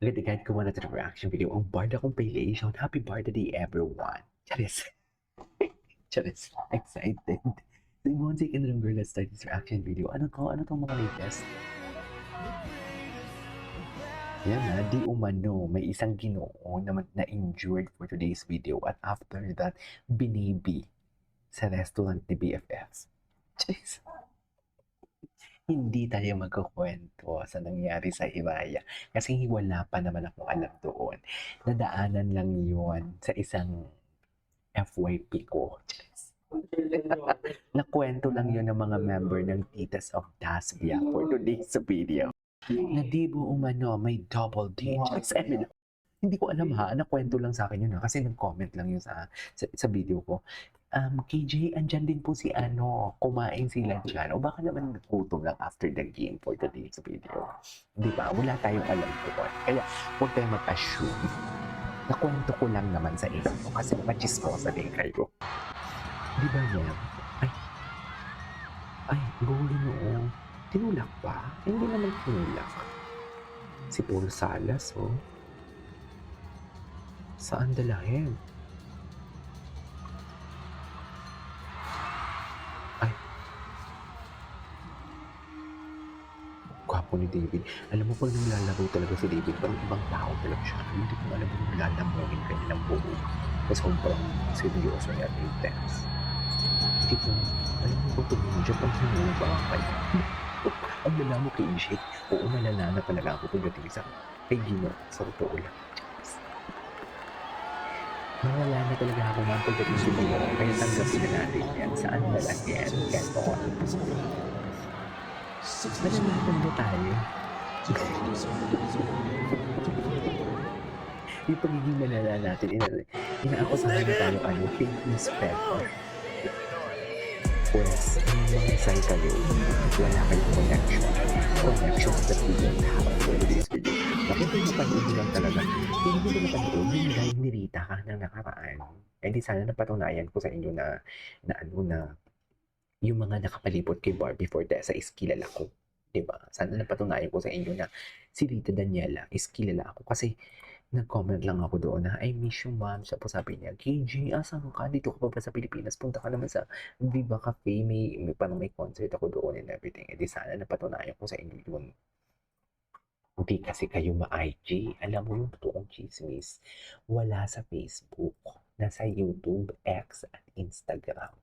Agad-agad ko muna sa reaction video ang Barda compilation. Happy Barda Day, everyone! Charis! Charis! Excited! So, in 1 second longer, let's start this reaction video. Ano tong mga latest? Yan na, di umano, may isang Ginoo na injured for today's video at after that, binibi sa restaurant ni BFFs. Charis! Hindi tayo magkukwento sa nangyari sa Hiraya kasi wala pa naman akong alam doon. Nadaanan lang yun sa isang FYP ko. Nakwento lang yun ng mga member ng Titas of Dasbia for today's video. Na di mo umano may double D. Hindi ko alam ha, nakwento lang sa akin yun ha, kasi nag-comment lang yun sa video ko. KJ, andyan din po si kumain sila dyan. O baka naman nagutom lang after the game for today's video. Di ba? Wala tayong alam doon. Kaya huwag tayong mag-assume. Nakwento ko lang naman sa inyo kasi machismosa din kayo. Di ba yan? Ay, gawin mo. Tinulak pa? Hindi naman tinulak. Si Paul Salas, oh. Saan dalahin? Gwapo ni David. Alam mo, pag naglalaro talaga si David, parang ibang tao talaga siya. Hindi ko alam kung lalamunin ka nilang buo. Kasi sobrang seryoso niya at intense. Hindi ko, alam mo ba pag nandiyan, pag hinula ba ang kanya? Ang lala mo kay Ishik. Oo, malala na talaga ako pagdating sa kay Gino. Sa totoo lang. Mawala na talaga ako man pagdating sa Gino. Kaya tanggapin na natin yan. Saan na lang yan? Ganon. Nalalaman mo tayo. Yung pagiging malala natin, inaakusahan na tayo fake inspector. Pues, yung mga isay kayo, wala kayong connection that we don't have for this video. Bakit yung napanood lang talaga? Kung hindi ko napanood, yung live ni Rita ka ng nakaraan. Eh di sana napatunayan ko sa inyo na yung mga nakapalibot kay Barbie Fortesa is kilala ko. Diba? Sana napatunayan ko sa inyo na si Rita Daniela is kilala ako. Kasi nag-comment lang ako doon na, I miss you, ma'am. Siya po sabi niya, KJ, asan ka? Dito ka pa ba sa Pilipinas? Punta ka naman sa Viva Cafe. Parang may concert ako doon and everything. E di sana napatunayan ko sa inyo yun. Hindi kasi kayo ma-IG. Alam mo yung totoong chismis. Wala sa Facebook. Nasa YouTube, X, at Instagram.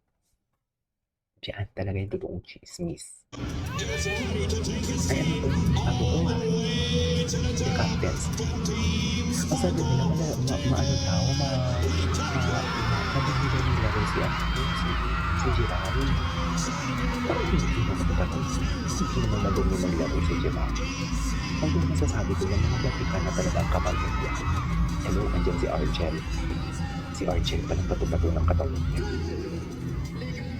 Diyan talaga yung totoong chismis. Ay, ano ito? Ako ko nga. The captains. Ang sabi nila, maano daw, mabigyan nila rin si Jirari. Bakit hindi naman naman hindi naman madumi maglaro si Jirari? Ang doon masasabi ko lang, mga batika na talaga ang kapal niya. Hello, andyan si Argel. Si Argel, palang bato-bato ng katawan niya.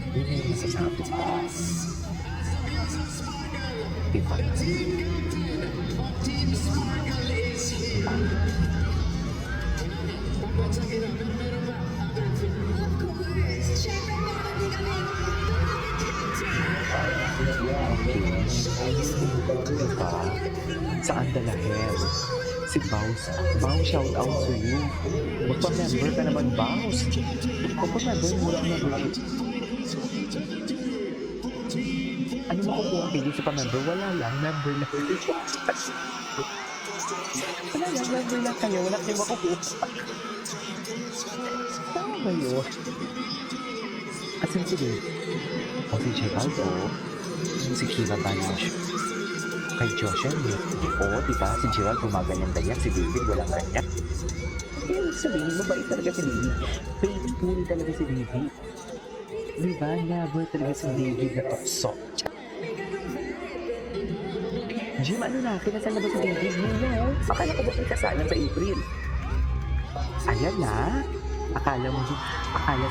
Yun yung masasabi ko. Diba? Diba? Saan dalahin? Si Baus. Baus, shout out to you. Magpa-member ka naman, Baus. Magpa-member, mura ang membership. Ano makukuha kayo sa pa-member? Wala lang, member lang. Wala lang, member lang kayo. Wala kayong makukuha. Tama ba yun? Asan si Dave? O si Geraldo? Si Kira Banish? Kay Joshua? Oo, diba? Si Gerald gumaganyan-ganyan. Si David walang ganyan. Ibig sabihin, mabait talaga si David. Faithful talaga si David. Diba? Never talaga si David na tukso. Jim, ano na? Kinasal na ba si David? No. Akala ko ba may kasalan sa April? Ayan na. Akala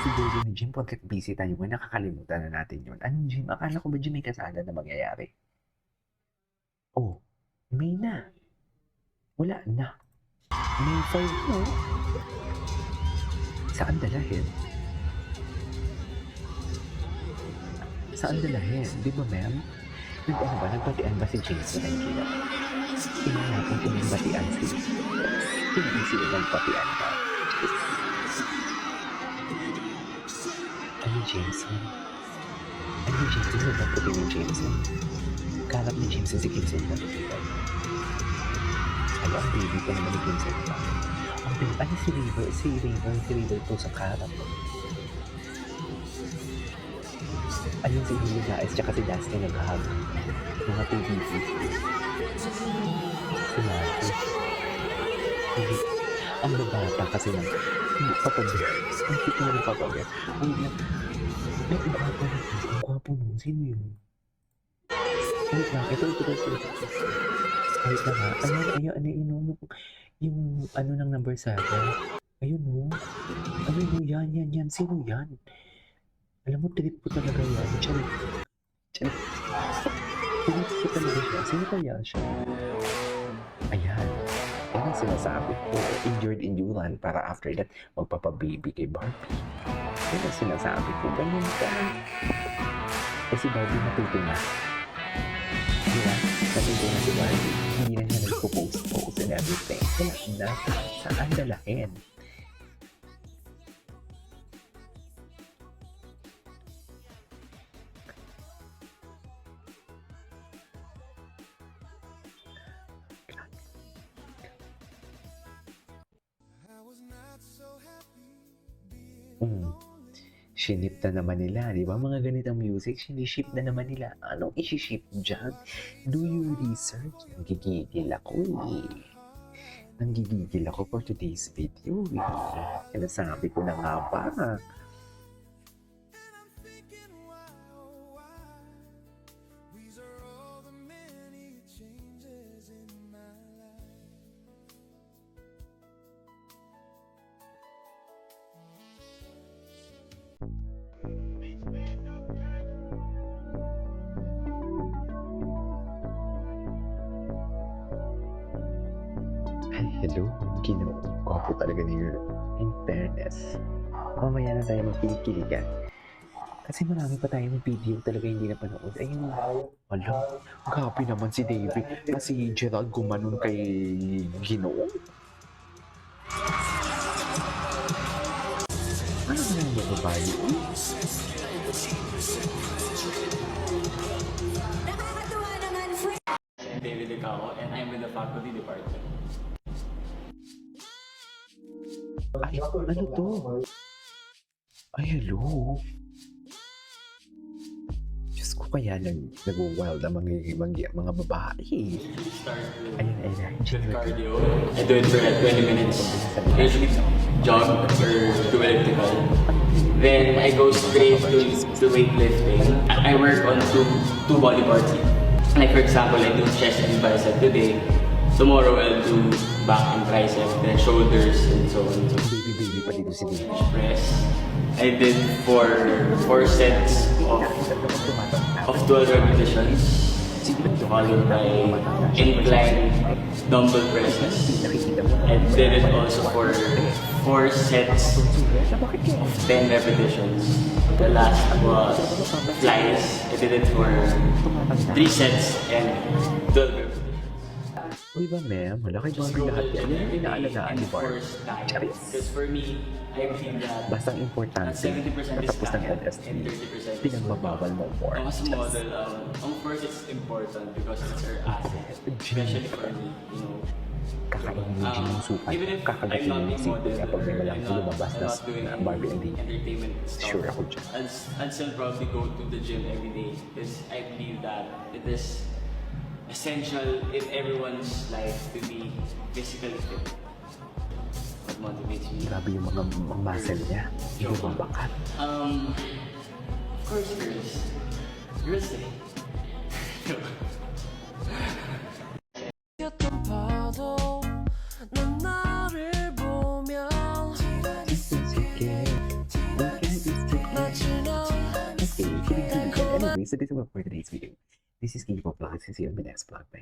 si Jojo ni Jim, pagkat busy tayo mo, nakakalimutan na natin yun. Anong Jim? Akala ko ba Jim may kasalan na mangyayari? Oh, May na. Wala na. May 5 no? Saan dalahin? Saan dalahin? Di ba, ma'am? Nagpatian ba si James na Gina? Tingnan natin kung nagbatian si hindi sila nagpapian ba? Ano Jameson? Ano Jameson? Ano ba puti ni Jameson? Kalap ni Jameson si Kimson na tutupan. Ang baby ko naman ni Kimson pa. Ang baby, ano si River? Si River po sa kalap. Ayun si Julio Guys, tsaka si Dustin naghahag. Mga PVP. Si Marcos. Ang babata kasi ng papagay. Ang kita na ng papagay. Ang iba pa rin. Ang gwapo nun. Sino yun? Wait lang. Ito. Wait lang ha. Ayun. Yung ano ng number 7. Ayun o. Ayun o. Yan. Sino yan? Alam mo, trip ko talaga yan. Charit. Trip ko talaga siya. Sino kaya siya? Ayan. Yan ang sinasabi ko. Injured in Yulan para after that, magpapababy kay Barbie. Yan ang sinasabi ko. Ganyan ka. Kasi Barbie natuto na. Diba? Natuto na si Barbie. Hindi na niya nagpo-post and everything. Kaya na, saan dalahin? Shinip na naman nila, di ba? Mga ganitong music, siniship na naman nila. Anong isi-ship dyan? Do you research? Nanggigigil ako for today's video. Kaya sabi ko na nga ba? Hello, Ginoo. Gwapo talaga ni Euro. In fairness. Mamaya na tayo magpili-kiligan. Kasi marami pa tayong video talaga hindi napanood. Ayun, wala. Gabi naman si David. Kasi Gerald gumanon kay Ginoo. Ano na yung babae? Nakakatuwa naman, friend. David Licao, and I'm with the faculty department. Ay, ano to? Ay, hello. Diyos ko kaya nag-wild ang mga babae. Ayun. With cardio. I do it for like 20 minutes. I usually jog or do elliptical. Then I go straight to weightlifting. I work on two body parts. Like for example, I do chest and bicep today. Tomorrow I'll do back and tricep, then shoulders and so on. Baby pa dito si David. Press. I did four sets of 12 repetitions, followed by incline dumbbell presses. I did it also for 4 sets of 10 repetitions. The last was flies. I did it for 3 sets and 12 repetitions. Uy ba, ma'am? Wala kay Barbie lahat yan. Yan ang inaalagaan ni Barbie. Charis. Because for me, I believe that Basta ang importante, 70% is natapos ng diet LSD, and 30% is pinagbabawal mo more. As a model, first it's important because it's our asset, especially for me, you know. Kakainin yung gym ng sukat. Even if Kakagatin I'm not yung a sipin model niya pag may or walang lumabas I'm na not doing Barbie and David. entertainment stuff, Sure ako dyan. I'd still probably go to the gym every day because I believe that it is essential in everyone's life to be physically fit. What motivates me? Grabe yung mga muscle niya. Yung babakat. Of course, girls. Girls say. 봐도 넌 나를 보면 Anyway, so this is what for today's video. This is K-pop Vlog. See you in the next vlog. Bye.